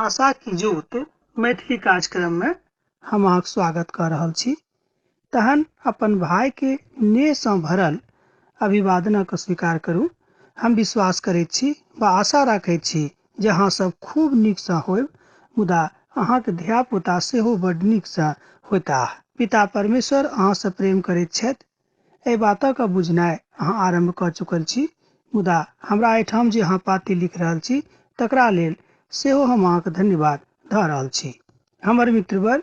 आशा की जोत मैथिली कार्यक्रम में हम अहाँक स्वागत कर रहल छी। तहन अपन भाई के नेह सँ भरल अभिवादनक स्वीकार करू। हम विश्वास करैत छी वा आशा राखैत छी जे अहाँ सब खूब नीक सँ होयब, मुदा अहाँक धिया पुता सेहो बड नीक सँ होताह। पिता परमेश्वर अहाँ से प्रेम करैत छथि, एहि बातक बुझनाइ अहाँ आरंभ कऽ चुकल छी, मुदा हमरा एहिठाम जे अहाँ पाती लिख रहल छी तकरा लेल सेहो हम अहाँके धन्यवाद दऽ रहल छी। हमर मित्रवर,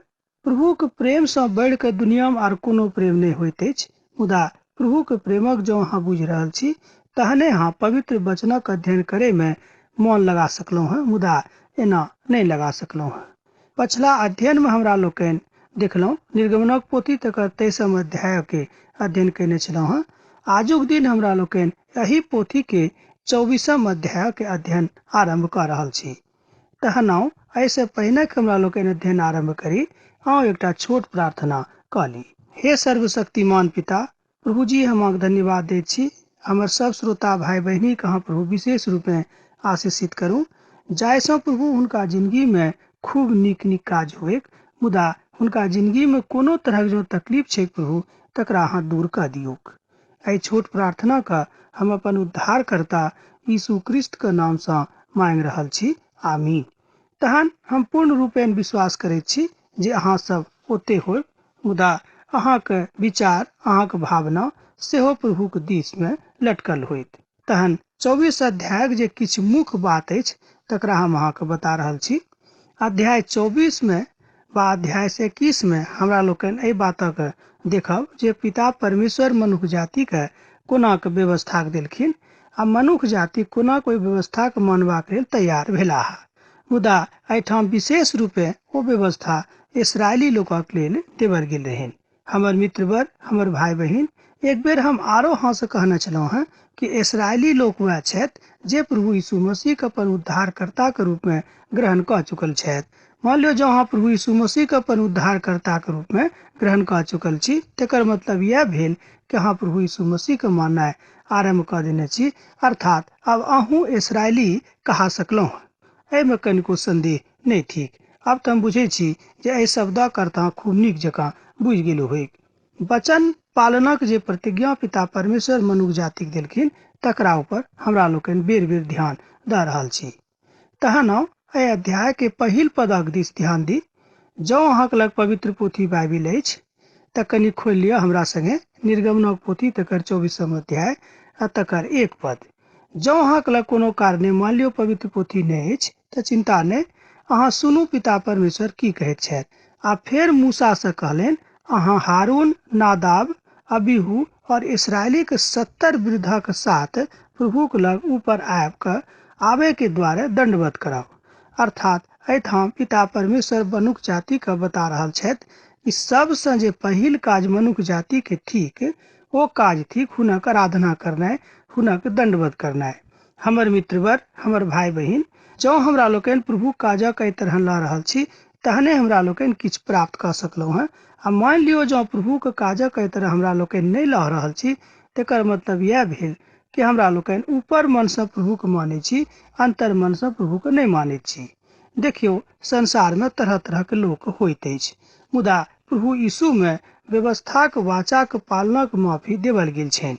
प्रभुक प्रेम सँ बढ़ि कऽ दुनियामे आर कोनो प्रेम नहि होइत अछि, मुदा प्रभुक प्रेमक जँ अहाँ बुझि रहल छी तहने अहाँ पवित्र वचनक अध्ययन करयमे मोन लगा सकलहुँ हेँ, मुदा एना नहि लगा सकलहुँ हेँ। पछिला अध्ययनमे हमरा लोकनि देखलहुँ निर्गमनक पोथी तकर 23 अध्यायके अध्ययन कयने छलहुँ हेँ। आजुक दिन हमरा लोकनि एही पोथी के 24 अध्याय के अध्ययन आरंभ कऽ रहल छी। तहन ऐसे पहिने हमरा लोकनि अध्ययन आरंभ करी, आओ एकटा छोट प्रार्थना कऽ ली। हे सर्वशक्तिमान पिता, प्रभु जी हम अहाँके धन्यवाद दैत छी। हमर सब श्रोता भाई बहिनी के अहाँ प्रभु विशेष रूप में आशीषित करू, जाहिसँ प्रभु हुनका जिंदगी में खूब नीक नीक काज होए, मुदा हुनका जिंदगी में कोनो तरहक जो तकलीफ छै प्रभु तकरा अहाँ दूर कऽ दियौ। एहि छोट प्रार्थना का हम अपन उद्धारकर्ता यीशु क्रिस्त के नाम सँ मांग रहल छी, आमीन। तहन हम पूर्ण रूपेण विश्वास करैत छी जे अहाँ सब ओते होय, मुदा अहाँके विचार, अहाँके भावना सेहो प्रभुक दिश में लटकल होइत। तहन 24 अध्यायक जे किछु मुख्य बात अछि तकरा हम अहाँके बता रहल छी। अध्याय 24 में वा अध्याय 21 में हमरा लोकनि एहि बातक देखब जे पिता परमेश्वर मनुष्य जाति के कोना के व्यवस्था देलखिन आ मनुष्य जाति कोना कोई व्यवस्था के मानबाक लेल तैयार भेलाह। मुदा एहिठाम विशेष रूपे ओ व्यवस्था इसराइली लोकक लेल देवल गेल रहनि। हमर मित्रवर, हमर भाई बहिन, एक बेर हम आरो अहाँ से कहने छलहुँ हैं कि इसराइली लोक वह छथि जे प्रभु यीशु मसीह के अपन उद्धारकर्ता के रूप में ग्रहण कऽ चुकल छथि। मान लियो जो अहाँ प्रभु यीशु मसीह के अपन उद्धारकर्ता के रूप में ग्रहण कऽ चुकल छी, तेकर मतलब यह भेल कि अहाँ प्रभु यीशु मसीह के माननाइ आरंभ कऽ देने छी, अर्थात अब अहूँ इसराइली कहा सकलहुँ। एहिमे कनिको संदेह नहीं थिक। अब तो हम बुझे छी जे एहि शब्दक अर्थ अहाँ खूब नीक जकाँ बुझि गेलो होइक। वचन पालनक जे प्रतिज्ञा पिता परमेश्वर मनुष्य जातिक देलखिन तकरा ऊपर हमरा लोकनि बेर बेर ध्यान दऽ रहल छी। तहन एहि अध्याय के पहिल पदक दिस ध्यान दी। जँ अहाँके लग पवित्र पोथी बाइबिल अछि तऽ कनि खोलि लिअ हमरा संगे निर्गमनक पोथी तकर 24 अध्याय आ तकर 1 पद। जँ अहाँके लग कोनो कारणे मान लियो पवित्र पोथी नहीं अछि तऽ चिंता नहीं, अहाँ सुनू पिता परमेश्वर की कहैत छथि। आ फेर मूसा से कहलेन, अहाँ हारून, नादाब, अबीहू और इसराइली के 70 वृद्धक साथ प्रभु के लग ऊपर आबे के द्वारे दंडवत कराओ। अर्थात एहिठाम पिता परमेश्वर मनुष्य जाति के बता रहल छथि कि सबसँ जे पहिल काज मनुष्य जाति के थिक ओ काज थिक हुनक आराधना करनाइ, हुनक दंडवत करनाइ। हमर मित्रवर, हमर भाई बहिन, जँ हमरा लोकनि प्रभु काजक एहि तरह लऽ रहल छी तहने हमरा लोकनि किछु प्राप्त कऽ सकलहुँ हैं। आ मान लियो जँ प्रभु के काजक एहि तरह हमरा लोकनि नहीं लऽ रहल छी तेकर मतलब यह भेल कि हमरा लोकनि ऊपर मन से प्रभु के मानै छी, अंतर मन से प्रभु के नहीं मानैत छी। देखियो, संसार में तरह तरह के लोक होइत अछि, मुदा प्रभु यीशु में व्यवस्था के वाचा के पालना के माफी देवल गेल छनि।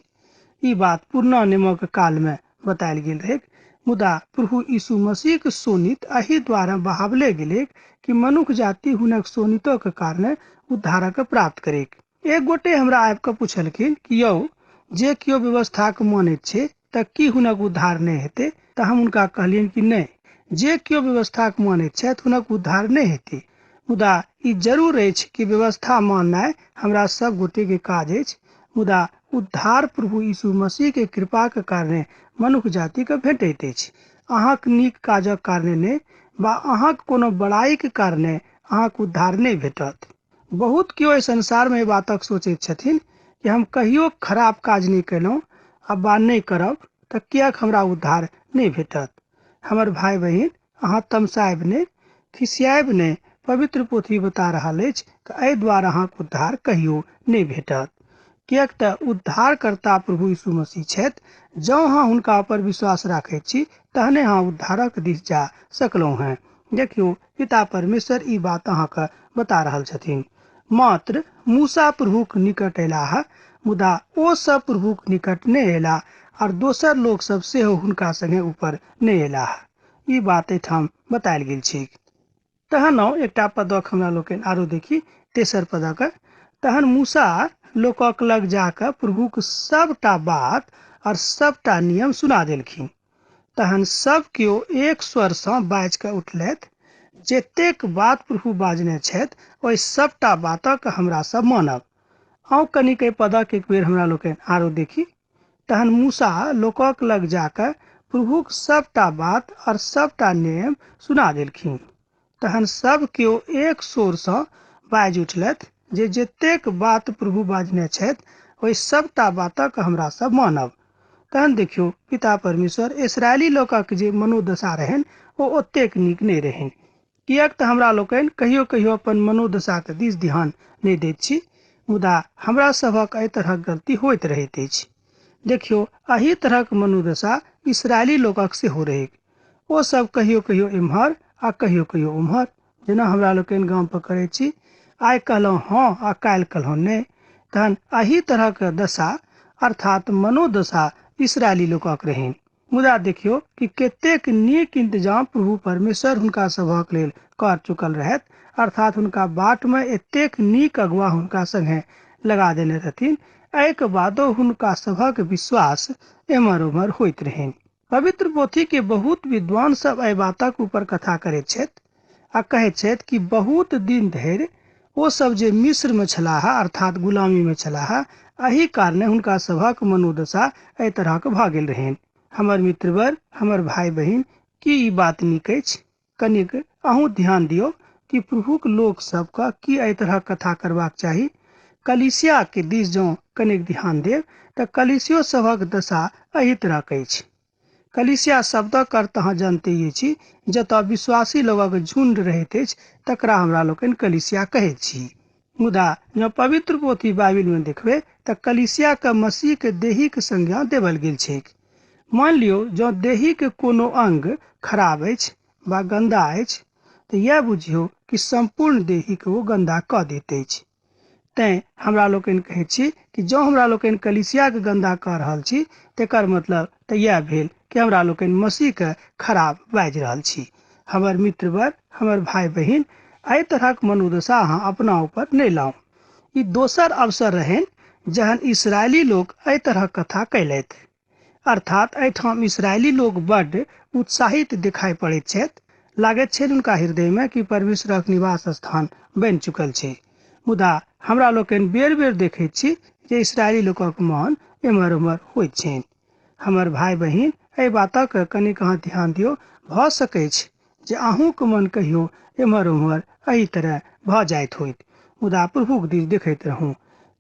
ई बात पुरना नियमक काल में बतायल गेल रहे, मुदा प्रभु यीशु मसीह के सोनित एहि द्वारा बहावले गेले कि मनुष्य जाति हुनक सोनितो के कारणे उद्धारक प्राप्त करे। एक गोटे हमरा आबि कऽ पूछलखिन कि यौ, जे कियो व्यवस्था के मानैत छै तऽ की हुनक उद्धार नहीं हेतै? तऽ हम हुनका कहलियनि कि नहीं, जे कियो व्यवस्था के मानैत छथि हुनक उद्धार नहीं हेतै। मुदा ई जरूर अछि कि व्यवस्था माननाइ हमरा सब गोटे के काज अछि, मुदा उद्धार प्रभु यीशु मसीह के कृपा के कारणे मनुष्य जाति के भेटैत अछि। अहाँक नीक काजक कारणे नहीं वा अहाँक कोनो बड़ाई के कारणे अहाँक उद्धार नहीं भेटत। बहुत कियो एहि संसार में बातक सोचैत छथिन कि हम कहियो खराब काज नहीं केलहुँ आ बा नहीं करब तऽ कियाक हमरा उद्धार नहीं भेटत। हमर भाई बहिन, अहाँ तमसायब नहीं, खिसियाब नहीं। पवित्र पोथी बता रहल अछि कि एहि द्वारा अहाँक उद्धार कहियो नहीं भेटत। कियाक तऽ उद्धारकर्ता प्रभु यीशु मसीह छथि। जँ अहाँ हुनका पर विश्वास राखैत छी तहने अहाँ उद्धारक दिस जा सकलहुँ हैं। देखियो पिता परमेश्वर ई बात अहाँके बता रहल छथिन। मात्र मूसा प्रभुक निकट अयलाह, मुदा ओ सब प्रभुक निकट नहि अयला और दोसर लोग सब सेहो हुनका संगे ऊपर नहि अयलाह। ई बात एठाम बतायल गेल छै। तहन एकटा पदक हमरा लोकनि आरो देखी, तेसर पदक। तहन मूसा लोकक लग जाकर प्रभुक सबटा बात और सबटा नियम सुना देलखिन। तहन सब केओ एक स्वर सँ बाजि कऽ उठलथि, जतेक बात प्रभु बाजने छथि ओहि सबटा बातक हमरा सब मानब। आउ कनिक एहि पदक एक बेर हमरा लोकनि आरो देखी। तहन मूसा लोकक लग जाकर प्रभुक सबटा बात और सबटा नियम सुना देलखिन। तहन सब केओ एक स्वर सँ बाजि उठलथि, जे जतेक बात प्रभु बाजने छथि ओहि सबटा बातक हमरा सब मानब। तहन देखियो पिता परमेश्वर इस्राएली लोकक जे मनोदशा रहनि ओ ओतेक नीक नहि रहनि। किएक तऽ हमरा लोकनि कहियो कहियो अपन मनोदशाके दिस ध्यान नहि दैत छी, मुदा हमरा सभक एहि तरहक गलती होइत रहैत अछि। देखियो एही तरहक मनोदशा इस्राएली लोकक सेहो रहै। ओ सब कहियो कहियो एम्हर आ कहियो कहियो उम्हर, जेना हमरा लोकनि गाम पर करै छी, आइ कहलहुँ हाँ आ काल्हि कहलहुँ नहि। तहन एही तरहक दशा अर्थात मनोदशा इस्राएली लोकक रहनि। मुदा देखियो कि कतेक नीक इंतजाम प्रभु परमेश्वर हुनका सभक लेल कर चुकल रहथि, अर्थात हुनका बाट में एतेक नीक अगुआ हुनका संगे लगा देने रहथिन। एहिके बादो हुनका सभक विश्वास एम्हर उम्हर होइत रहनि। पवित्र पोथी के बहुत विद्वान सब एहि बातक ऊपर कथा करैत छथि आ कहैत छथि कि बहुत दिन धरि ओ सब जे मिस्र में छलाह अर्थात गुलामी में छलाह, एही कारणे हुनका सभक मनोदशा एहि तरहक भऽ गेल रहनि। हमर मित्रवर, हमर भाई बहिन, की ई बात नीक अछि? कनिक अहूँ ध्यान दियौ कि प्रभुक लोक सबके की एहि तरहक कथा करबाक चाही। कलीसिया के दिस जँ कनिक ध्यान देब तऽ कलीसियो सभक दशा एही तरहक अछि। कलीसिया शब्दक अर्थ अहाँ जानते छी, जतऽ विश्वासी लोगक झुंड रहैत अछि तकरा हमरा लोकनि कलीसिया कहैत छी। मुदा जँ पवित्र पोथी बाइबिल में देखबै तऽ कलीसिया के मसीह के देही के संज्ञा देवल गेल छैक। मान लियौ जँ देही के कोनो अंग खराब अछि वा गंदा अछि तऽ यह बुझियौ कि संपूर्ण देही के ओ गंदा कऽ दैत अछि। तैं हमरा लोकनि कहैत छी कि जँ हमरा लोकनि कलीसिया के गंदा कऽ रहल छी तेकर मतलब तऽ यह भेल कि हमरा लोकनि मसीह के खराब बाजि रहल छी। हमर मित्रवर, हमर भाई बहिन, एहि तरहक मनोदशा अहाँ अपना ऊपर नहि लाउ। ई दोसर अवसर रहनि जहन इस्राएली लोग एहि तरहक कथा कयलथि। अर्थात एहिठाम इस्राएली लोग बड्ड उत्साहित दिखाई पड़ैत छथि। लागैत छै हुनका हृदय में कि परमेश्वरक निवास स्थान बनि चुकल छै। मुदा हमरा लोकनि बेर बेर देखैत छी जे इस्राएली लोकक मन एम्हर उम्हर होइत छनि। हमर भाई बहिन, एहि बातक कनिक अहाँ ध्यान दियौ। भऽ सकैत छै जे अहूँके मन कहियो एम्हर उम्हर एही तरह भऽ जाइत होइत, मुदा प्रभुक दिस देखैत रहू।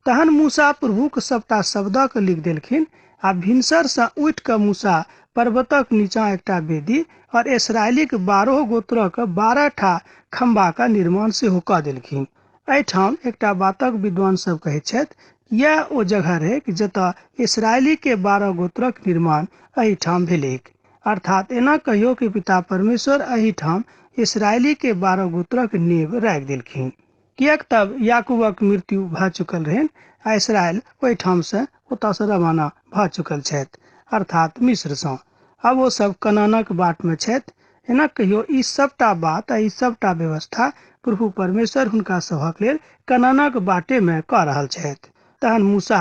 तहन मूसा प्रभुक सबटा शब्दक लिख देलखिन आ भिनसर सँ उठि कऽ मूसा पर्वतक नीचाँ एकटा वेदी और इस्राएली के 12 गोत्रक 12 टा खम्बा का निर्माण सेहो कऽ देलखिन। एहिठाम एकटा बातक विद्वान सब कहैत छथि, यह ओ जगह रहै जतऽ इस्राएली के 12 गोत्रक निर्माण एहिठाम भेलैक। अर्थात एना कहियो कि पिता परमेश्वर एहिठाम इस्राएली के 12 गोत्रक नींव राखि देलखिन। किएक तब याकूबक मृत्यु भऽ चुकल रहनि आ इस्राएल ओहिठाम से ओतऽ से रवाना भऽ चुकल छथि, अर्थात मिस्र सँ। अब वो सब कनानक बाट में छथि। एना कहियो ई सबटा बात आ ई सबटा व्यवस्था प्रभु परमेश्वर हुनका सभक लेल कनानक बाटे में कऽ रहल छथि। तहन मूसा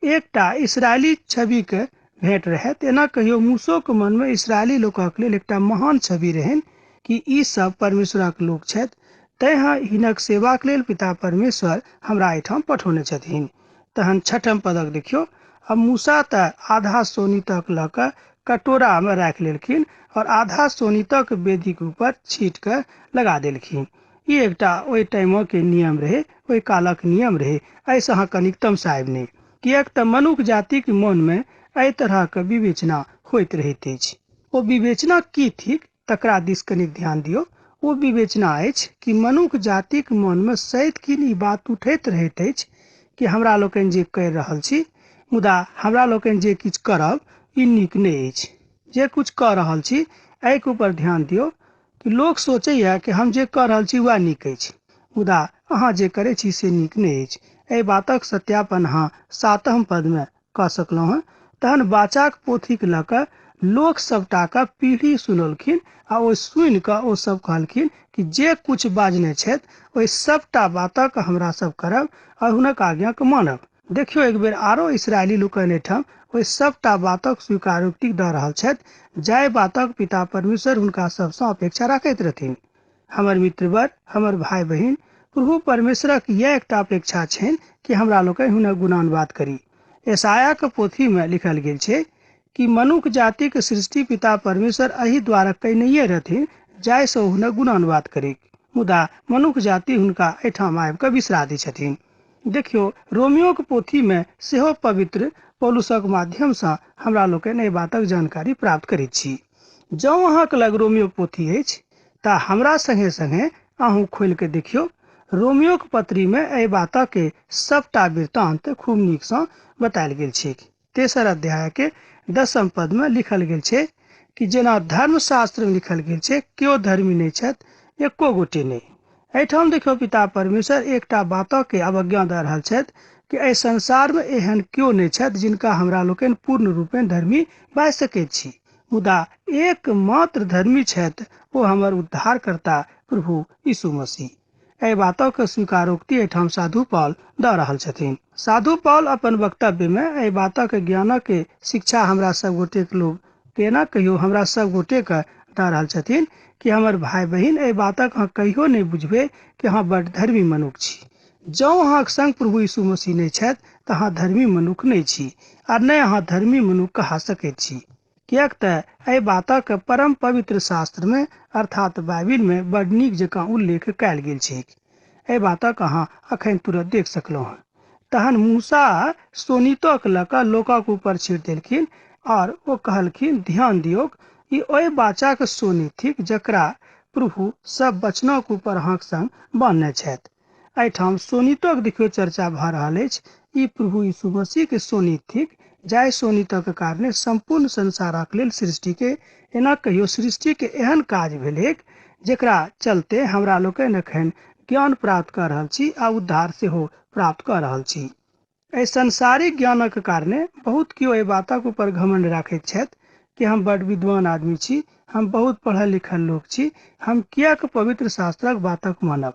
एकटा इस्राएली छवि के भेंट रहैत। एना कहियो मूसो के मन में इस्राएली लोकक लेल एकटा महान छवि रहनि कि ई सब परमेश्वरक लोक छथि, तैं हिनक सेवाक लेल पिता परमेश्वर हमरा एहिठाम पठौने छथिन। तहन छठम पदक देखियो। अब मूसा तऽ आधा सोनी तक लऽ कऽ कटोरा में राखि लेलखिन और आधा सोनी तक वेदी के ऊपर छीट के लगा देलखिन। ई एकटा ओहि टाइम के नियम रहे, ओहि कालक नियम रहे। एहिसँ अहाँ कनिक तमसायब नहि, किएक तऽ मनुष्य जातिक मन में एहि तरहक विवेचना होइत रहैत अछि। ओ विवेचना की थिक तकरा दिस कनिक ध्यान दियौ। ओ विवेचना अछि कि मनुष्य जातिक मन में सदिखन ई बात उठैत रहैत अछि कि हमरा लोकनि जे करि रहल छी, मुदा हमरा लोकनि जे किछु करब ई नीक नहि अछि। जे कुछ कऽ रहल छी एहिके ऊपर ध्यान दियौ। कि लोक सोचैए कि हम जे कऽ रहल छी वएह नीक अछि, मुदा अहाँ जे करै छी से नीक नहि अछि। एहि बातक सत्यापन अहाँ 7म पदमे कऽ सकलहुँ हेँ। तहन वाचाक पोथीके लऽ कऽ लोक सभटाके पीढ़ी सुनलखिन आ ओ सुनि कऽ ओ सब कहलखिन कि जे किछु बाजने छथि ओहि सभटा बातक हमरा सब करब आ हुनक आज्ञाके मानब। देखियौ एक बेर आरो इसराइली लोकनि एहिठाम ओहि सभटा बातक स्वीकारोक्ति दऽ रहल छथि जाहि बातक पिता परमेश्वर हुनका सबसँ अपेक्षा राखैत रहथिन। हमर मित्रवर, हमर भाई बहिन, प्रभु परमेश्वरक यह एकटा अपेक्षा छनि कि हमरा लोकनि हुनक गुणानुवाद करी। यशायाहक पोथीमे लिखल गेल छै कि मनुष्य जातिके सृष्टि पिता परमेश्वर एहि द्वारा कयनहिए रहथिन जाहिसँ हुनक गुणानुवाद करी, मुदा मनुष्य जाति हुनका एहिठाम आबि कऽ बिसरा दै छथिन। देखियौ रोमियोके पोथीमे सेहो पवित्र पौलुसक माध्यमसँ हमरा लोकनि एहि बातक जानकारी प्राप्त करैत छी। जँ अहाँके लग रोमियो पोथी अछि तऽ हमरा संगे संगे अहूँ खोलि कऽ देखियौ। रोमियोक पत्रीमे एहि बातके सबटा वृत्तांत खूब नीकसँ बतायल गेल छै। 3 अध्यायके 10म पदमे लिखल गेल छै कि जेना धर्मशास्त्रमे लिखल गेल छै, केओ धर्मी नहि छथि, एको गोटे नहि। एहिठाम देखियौ पिता परमेश्वर एकटा बातके अवज्ञा दऽ रहल छथि कि एहि संसारमे एहन केओ नहि छथि जिनका हमरा लोकनि पूर्ण रूपेण धर्मी बाजि सकैत छी, मुदा एकमात्र धर्मी छथि, ओ हमर उद्धारकर्ता प्रभु यीशु मसीह। एहि बातक स्वीकारोक्ति एहिठाम साधु पौल दऽ रहल छथिन। साधु पौल अपन वक्तव्यमे एहि बातक ज्ञानके शिक्षा हमरा सब गोटेके लोग केना कहियो हमरा सब गोटेके दऽ रहल छथिन कि हमर भाई बहिन एहि बातक अहाँ कहियो नहि बुझबै कि अहाँ बड्ड धर्मी मनुष्य छी। जँ अहाँके संग प्रभु यीशु मसीह नहि छथि तऽ अहाँ धर्मी मनुष्य नहि छी, आ नहि अहाँ धर्मी मनुष्य कहा सकैत छी। किएक तऽ एहि बातक परम पवित्र शास्त्रमे अर्थात बाइबिलमे बड्ड नीक जकाँ उल्लेख कयल गेल छै। एहि बातक अहाँ अखन तुरंत देख सकलहुँ हँ। तहन मूसा सोनीतक लऽ कऽ लोकक ऊपर छीट देलखिन और ओ कहलखिन, ध्यान दियौ, ई ओहि बाचाक सोनी थिक जकरा प्रभु सब वचनक ऊपर अहाँक संग बान्हने छथि। एहिठाम सोनीतक देखियौ चर्चा भऽ रहल अछि। ई प्रभु यीशु मसीहके सोनीत थिक जाहि सोनीतक कारणे संपूर्ण संसारक लेल सृष्टिके एना कहियो सृष्टिके एहन काज भेलै जेकरा चलते हमरा लोकनि एखन ज्ञान प्राप्त कऽ रहल छी आ उद्धार सेहो प्राप्त कऽ रहल छी। एहि संसारिक ज्ञानक कारणे बहुत केओ एहि बातक ऊपर घमंड राखैत छथि कि हम बड्ड विद्वान आदमी छी, हम बहुत पढ़ल लिखल लोक छी, हम किएक पवित्र शास्त्रक बातक मानब।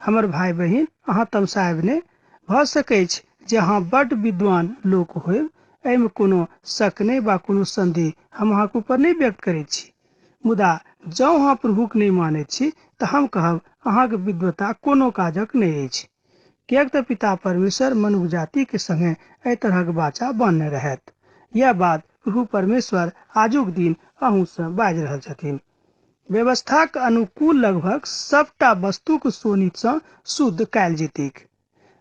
हमर भाई बहिन, अहाँ तमसायब नहि। भऽ सकै छै जे अहाँ बड्ड विद्वान लोक होयब, एहिमे कोनो शक नहि वा कोनो संदेह हम अहाँके ऊपर नहि व्यक्त करैत छी, मुदा जँ अहाँ प्रभुके नहि मानैत छी तऽ हम कहब अहाँके विद्वता कोनो काजक नहि अछि। किएक तऽ पिता परमेश्वर मनुष्य जातिके संगे एहि तरहक वाचा बान्हने रहथि। यह बात प्रभु परमेश्वर आजुक दिन अहूँसँ बाजि रहल छथिन। व्यवस्थाक अनुकूल लगभग सबटा वस्तुक सोनीतसँ शुद्ध कयल जेतैक,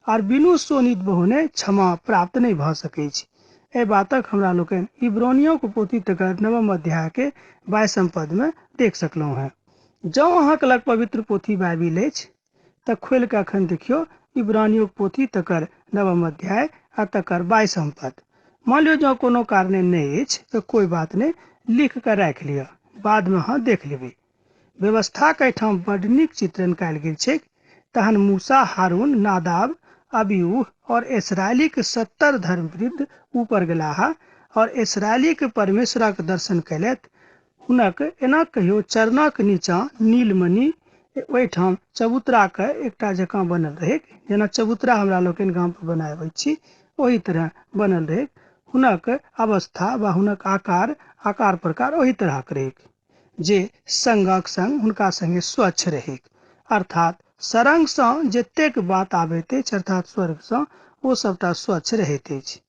और बिनु सोनीत बहुने क्षमा प्राप्त नहि भऽ सकैत छै। एहि बातक हमरा लोकनि इब्रानियोके पोथी तकर 9 अध्यायके 22 पदमे देख सकलहुँ हैं। जँ अहाँके लग पवित्र पोथी बाइबिल अछि तऽ खोलि कऽ एखन देखियौ इब्रानियोके पोथी तकर 9 अध्याय आ तकर 22 पद। मान लियौ जँ कोनो कारणे नहि अछि तऽ कोई बात नहि, लिख कऽ राखि लिअ, बादमे अहाँ देख लेबै। व्यवस्थाके एहिठाम बड्ड नीक चित्रण कयल गेल छै। तहन मूसा, हारून, नादाब, अबीहू और इसराइली के 70 धर्मवृद्ध ऊपर गेलाह और इसराइली के परमेश्वरक दर्शन कयलथि। हुनक एना कहियो चरणक नीचाँ नीलमणि ओहिठाम चबूतराके एकटा जकाँ बनल रहै, जेना चबूतरा हमरा लोकनि गाम पर बनाबै छी ओही तरह बनल रहै। हुनक अवस्था वा हुनक आकार प्रकार ओही तरहक रहै जे संगक संग हुनका संगे स्वच्छ रहै, अर्थात सरंगसँ जतेक बात आबैत अछि अर्थात स्वर्गसँ ओ सबटा स्वच्छ रहैत अछि।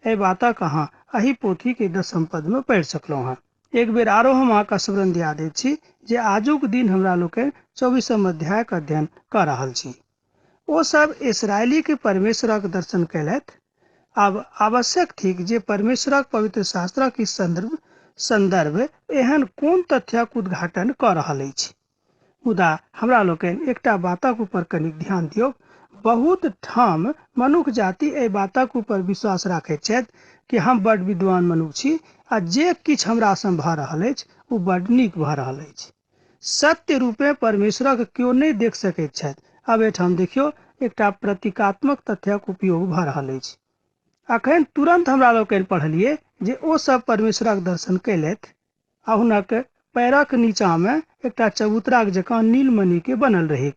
एहि बातक अहाँ एही पोथीके 10 पदमे पढ़ि सकलहुँ हैं। एक बेर आरो हम अहाँके स्मरण दिया दै छी जे आजुक दिन हमरा लोकनि 24 अध्यायके अध्ययन कऽ रहल छी। ओ सब इसराइली के परमेश्वरक दर्शन कयलथि। आब आवश्यक थिक जे परमेश्वरक पवित्र शास्त्रक ई संदर्भ एहन कोन तथ्यक उद्घाटन कऽ रहल अछि। मुदा हमरा लोकनि एकटा बातक ऊपर कनिक ध्यान दियौ। बहुत ठाम मनुष्य जाति एहि बातक ऊपर विश्वास राखैत छथि कि हम बड्ड विद्वान मनुष्य छी आ जे किछु हमरा संग भऽ रहल अछि ओ बड्ड नीक भऽ रहल अछि। सत्य रूपे परमेश्वरक केओ नहि देख सकैत छथि। अब एहिठाम देखियौ एकटा प्रतीकात्मक तथ्यक उपयोग भऽ रहल अछि। अखन तुरंत हमरा लोकनि पढ़लियै जे ओ सब परमेश्वरक दर्शन कयलथि आ हुनक पैरक नीचा में एकटा चबूतराक जकाँ नीलमणि के बनल रहै।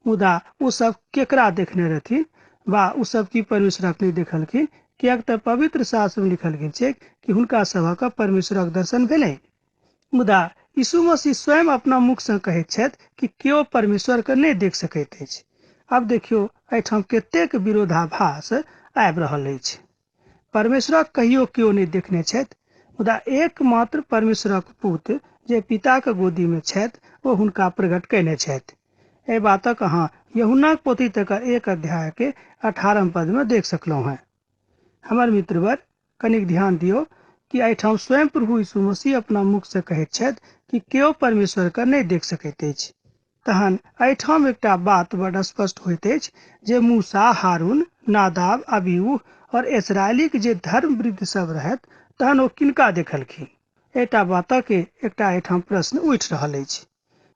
मुदा ओ सब केकरा देखने रहथिन वा ओ सब की परमेश्वरक नहि देखलखिन? कियाक तऽ पवित्र शास्त्र में लिखल गेल छै कि हुनका सभक परमेश्वरक दर्शन भेलै। मुदा यीशु मसीह स्वयं अपना मुख से कहैत छथि कि केओ परमेश्वर के नहि देख सकैत अछि। अब देखियौ एहिठाम कतेक विरोधाभास आबि रहल अछि। परमेश्वरक कहियो केओ नहि देखने छथि, मुदा एकमात्र परमेश्वरक पुत्र जे पिताक गोदी में छथि ओ हुनका प्रकट कयने छथि। एहि बातक अहाँ यूहन्नाक पोथी तकर 1 अध्याय के 18 पद में देख सकलहुं हैं। हमर मित्रवर कनिक ध्यान दियौ कि एहिठाम स्वयं प्रभु यीशु मसीह अपना मुख से कहैत छथि कि केओ परमेश्वर के नहि देख सकैत अछि। तहन एहिठाम एकटा बात बड़ स्पष्ट होइत अछि जे मूसा, हारून, नादाब, अबीहू और इस्राएली के जे धर्म वृद्ध सब रहत तहन ओ किनका देखलखिन? एकटा बातक एकटा एहिठाम प्रश्न उठि रहल अछि।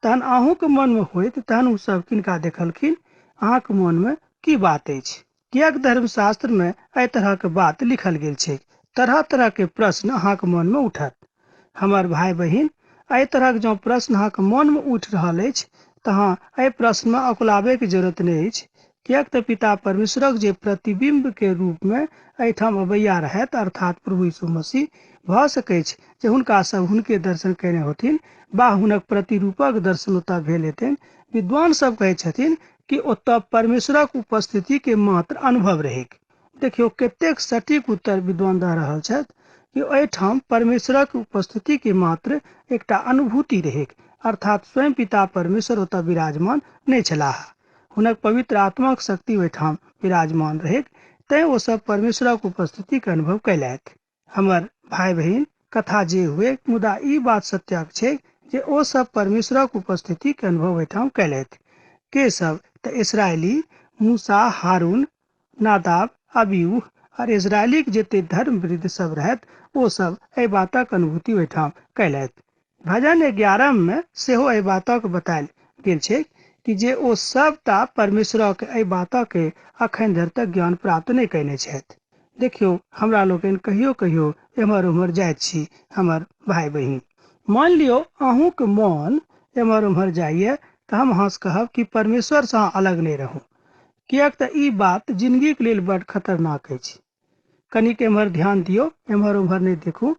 तहन अहूँके मन में होइत तहन ओ सब किनका देखलखिन? अहाँके मन में की बात अछि? कियाक धर्मशास्त्र में एहि तरह के बात लिखल गेल छै। तरह तरह के प्रश्न अहाँके मन में उठत। हमर भाई बहिन, एहि तरह के जो प्रश्न अहाँके मन में उठि रहल अछि तहाँ एहि प्रश्न में अकुलाबे के जरूरत नहीं अछि। कियाक तऽ पिता परमेश्वरक जे प्रतिबिंब के रूप में एहिठाम अबैया रहत अर्थात प्रभु यीशु मसीह, भऽ सकैत छै जे हुनका सब हुनके दर्शन केने होथिन बा हुनक प्रतिरूपक दर्शन ओतऽ भेल हेतनि। विद्वान सब कहै छथिन कि ओतऽ परमेश्वरक उपस्थिति के मात्र अनुभव रहै। देखियौ कतेक सटीक उत्तर विद्वान दऽ रहल छथि कि एहिठाम परमेश्वरक उपस्थिति के मात्र एकटा अनुभूति रहै, अर्थात स्वयं पिता परमेश्वर ओतऽ विराजमान नहीं छलाह। हुनक पवित्र आत्माक शक्ति ओहिठाम विराजमान रहै, तैं ओ सब परमेश्वरक उपस्थिति के अनुभव कैलथि। हमर भाई बहिन, कथा जे हुए, मुदा ई बात सत्य छै जे ओ सब परमेश्वरक उपस्थिति के अनुभव ओहिठाम कैलथि। के सब? तऽ इस्राएली, मूसा, हारून, नादाब, अबीहू और इस्राएली के जते धर्म वृद्ध सब रहत ओ सब एहि बातक अनुभूति ओहिठाम कैलथि। भजन 11 में सेहो एहि बातक बतायल गेल छै कि जे ओ सबटा परमेश्वरक एहि बातक अखन धरि तक ज्ञान प्राप्त नहीं कयने छथि। देखियौ हमरा लोकनि कहियो कहियो एम्हर उम्हर जाइत छी। हमर भाई बहिन, मान लियो अहूँ के मन एम्हर उम्हर जाइए तऽ हम अहाँ से कहब कि परमेश्वर से अहाँ अलग नहीं रहू। कियाक तऽ ई बात जिंदगी के लेल बड़ खतरनाक अछि। कनिक एम्हर ध्यान दियौ, एम्हर उम्हर नहीं देखू।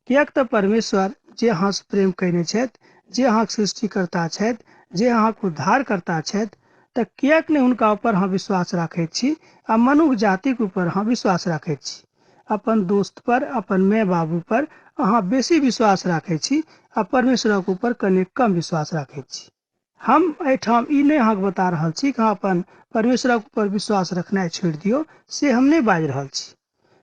कियाक तऽ परमेश्वर जे अहाँ से प्रेम कयने छथि, जे अहाँके सृष्टिकर्ता छथि, जे अहाँके उद्धार करता छथि, तऽ कियाक नहीं हुनका ऊपर अहाँ विश्वास राखैत छी आ मनुष्य जातिक ऊपर अहाँ विश्वास राखैत छी। अपन दोस्त पर, अपन माय बाबू पर अहाँ बेसी विश्वास राखैत छी आ परमेश्वरक ऊपर कने कम विश्वास राखैत छी। हम एहिठाम ई नहीं अहाँके बता रहल छी कि अहाँ अपन परमेश्वरक ऊपर विश्वास रखनाइ छोड़ि दियौ, से हम नहीं बाजि रहल छी।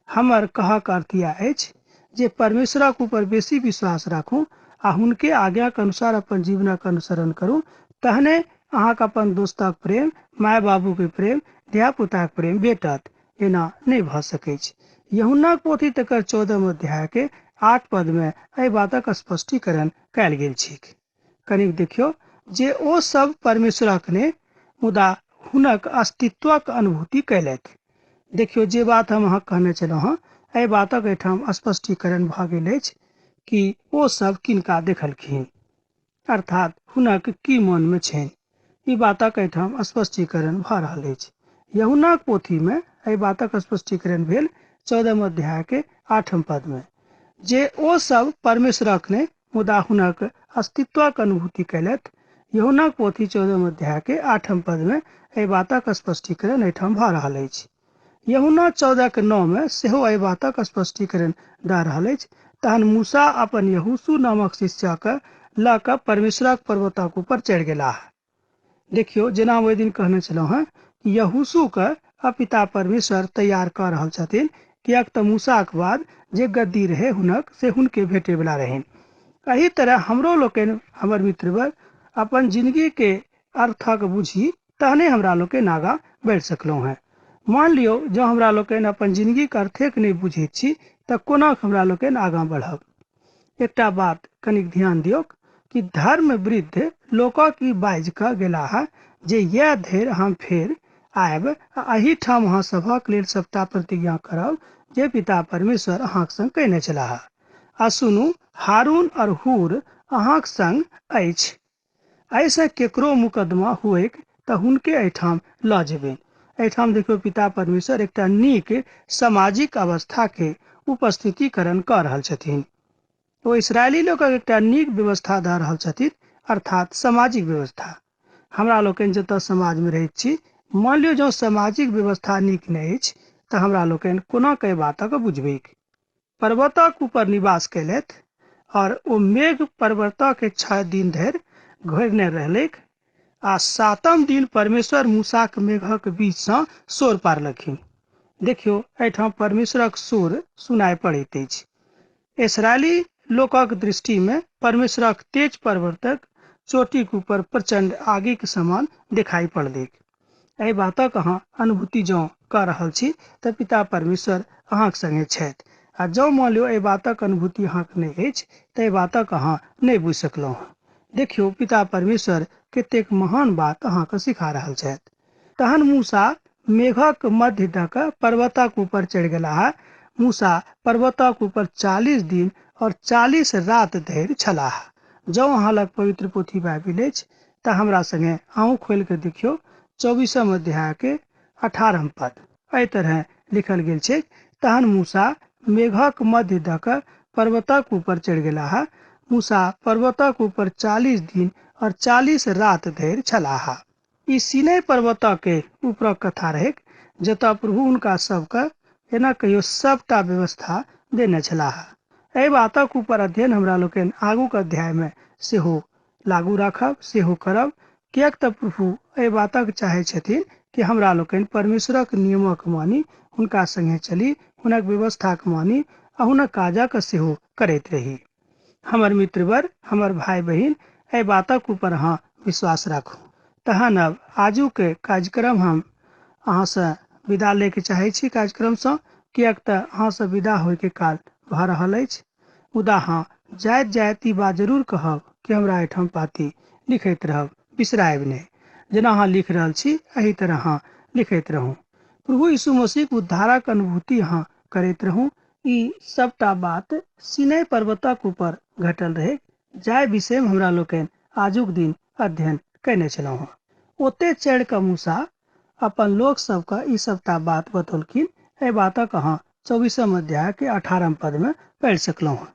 हमर कहक अर्थ यह अछि जे परमेश्वरक ऊपर बेसी विश्वास राखू आ हुनके आज्ञा के अनुसार अपन जीवनक अनुसरण करू। तहने अहाँके अपन दोस्तक प्रेम, माय बाबू के प्रेम, धिया पुता के प्रेम भेटत। एना नहीं भऽ सकै छै। यूहन्नाक पोथी तकर 14 अध्याय के 8 पद में एहि बातक स्पष्टीकरण कयल गेल छै। कनिक देखियौ जे ओ सब परमेश्वरक ने मुदा हुनक अस्तित्वक अनुभूति कैलथि। देखियौ जे बात हम अहाँ कहने छलहुँ हँ, एहि बातक एहिठाम स्पष्टीकरण भऽ गेल अछि कि ओ सब किनका देखलखिन, अर्थात हुनक की मन में छनि। ई बातक एहिठाम स्पष्टीकरण भऽ रहल अछि। यूहन्नाक पोथी में एहि बातक स्पष्टीकरण भेल 14 अध्याय के 8 पद में, जे ओ सब परमेश्वरक ने मुदा हुनक अस्तित्वक अनुभूति कैलथि। यूहन्नाक पोथी 14 अध्याय के 8 पद में एहि बातक स्पष्टीकरण एहिठाम भऽ रहल अछि। यूहन्ना 14 के 9 में सेहो एहि बातक स्पष्टीकरण दऽ रहल अछि। तहन मूसा अपन यहोशू नामक शिष्य के लऽ कऽ परमेश्वरक पर्वतक ऊपर चढ़ि गेलाह। देखियौ जेना ओहि दिन कहने छलहुँ हँ, यहोशू के पिता परमेश्वर तैयार कऽ रहल छथिन, कियाक तऽ मूसा के बाद जे गद्दी रहे हुनक से हुनके भेटे वाला रहनि। एही तरह हमरो लोकनि, हमर मित्रवर, अपन जिंदगी के अर्थक बुझी तहने हमरा लोकनि आगाँ बढ़ि सकलहुँ हैं। मान लियौ जँ हमरा लोकनि अपन जिंदगी के अर्थे के नहीं बुझैत छी तऽ कोना हमरा लोकनि आगाँ बढ़ब। एकटा बात कनिक ध्यान दियौ, कि धर्म वृद्ध लोकक ई बाजि कऽ गेलाह जे यह धरि हम फेर आयब आ एही ठाम अहाँ सभक लेल सबटा प्रतिज्ञा करब जे पिता परमेश्वर अहाँक संग कयने छलाह। आ सुनू, हारून और हूर अहाँक संग अछि। ऐसे केकरो मुकदमा हुएक तऽ हुनके एहिठाम लऽ जेबनि। एहिठाम देखियौ पिता परमेश्वर एकटा नीक सामाजिक अवस्था के उपस्थितिकरण कऽ रहल छथिन। ओ इसराइली लोकक एकटा नीक व्यवस्था दऽ रहल छथिन, अर्थात सामाजिक व्यवस्था। हमरा लोकनि जतऽ समाजमे रहैत छी, मान लियौ जँ सामाजिक व्यवस्था नीक नहि अछि तऽ हमरा लोकनि कोना कई बातक बुझबैक। पर्वतक ऊपर निवास कयलथि और ओ मेघ पर्वतक 6 दिन धरि घेरने रहलैक आ 7म दिन परमेश्वर मूसाक मेघक बीचसँ सोर पारलखिन। देखियौ एहिठाम परमेश्वरक सोर सुनाइ पड़ैत अछि। इसराइली लोकक दृष्टिमे परमेश्वरक तेज पर्वतक चोटीक ऊपर प्रचंड आगिक समान दिखाई पड़लैक। एहि बातक अहाँ अनुभूति जँ कऽ रहल छी तऽ पिता परमेश्वर अहाँक संगे छथि। आ जँ मान लियौ एहि बातक अनुभूति अहाँक नहि अछि तऽ एहि बातक अहाँ नहि बुझि सकलहुँ हँ। देखियौ पिता परमेश्वर कतेक महान बात अहाँके सिखा रहल छथि। तहन मूसा मेघक मध्य दऽ कऽ पर्वतक ऊपर चढ़ि गेलाह। मूसा पर्वतक ऊपर 40 दिन और 40 रात धरि छलाह। जँ अहाँ लग पवित्र पोथी बाइबिल अछि तऽ हमरा संगे अहूँ खोलि कऽ देखियौ 24 अध्याय के 18 पद। एहि तरह लिखल गेल छै, तहन मूसा मेघक मध्य दऽ कऽ पर्वतक ऊपर चढ़ि गेलाह। मूसा पर्वतक ऊपर 40 दिन और 40 रात धरि छलाह। ई सीनै पर्वतक के ऊपरक कथा रहै, जतऽ प्रभु हुनका सबके एना कहियो सबटा व्यवस्था देने छलाह। एहि बातक ऊपर अध्ययन हमरा लोकनि आगूक अध्यायमे सेहो लागू राखब, सेहो करब, किएक तऽ प्रभु एहि बातक चाहै छथिन कि हमरा लोकनि परमेश्वरक नियमक मानी, हुनका संगे चली, हुनक व्यवस्थाक मानी आ हुनक काजक सेहो करैत रही। हमर मित्रवर, हमर भाई बहिन, एहि बातक ऊपर अहाँ विश्वास राखू। तहन अब आजुके कार्यक्रम हम अहाँसँ विदा लेके चाहै छी कार्यक्रमसँ, किएक तऽ अहाँसँ विदा होइके काल भऽ रहल अछि। मुदा हाँ, जाइत जाइत ई बात जरूर कहब कि हमरा एहिठाम पाती लिखैत रहब, बिसरायब नहि। जेना अहाँ लिख रहल छी एही तरह अहाँ लिखैत रहू। प्रभु यीशु मसीहक उद्धारक अनुभूति अहाँ करैत रहू। ई सबटा बात सीनै पर्वतक ऊपर घटल रहै, जाहि विषयमे हमरा लोकनि आजुक दिन अध्ययन कयने छलहुँ हँ। ओते चढ़ि कऽ मूसा अपन लोक सबके ई सबटा बात बतौलखिन। एहि बातक अहाँ 24 अध्याय के 18 पदमे पढ़ि सकलहुँ हँ।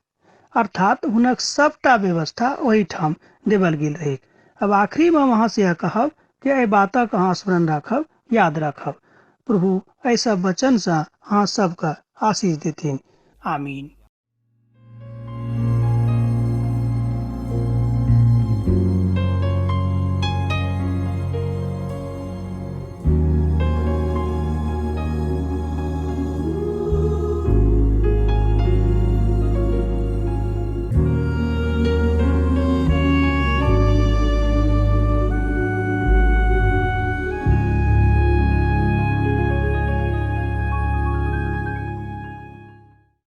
अर्थात हुनक सबटा व्यवस्था ओहीठाम देवल गेल रहै। अब आखिरीमे हम अहाँ से यह कहब कि एहि बातक अहाँ स्मरण राखब, याद राखब। प्रभु एहि सब वचनसँ अहाँ सबके आशीष देथिन। आमीन।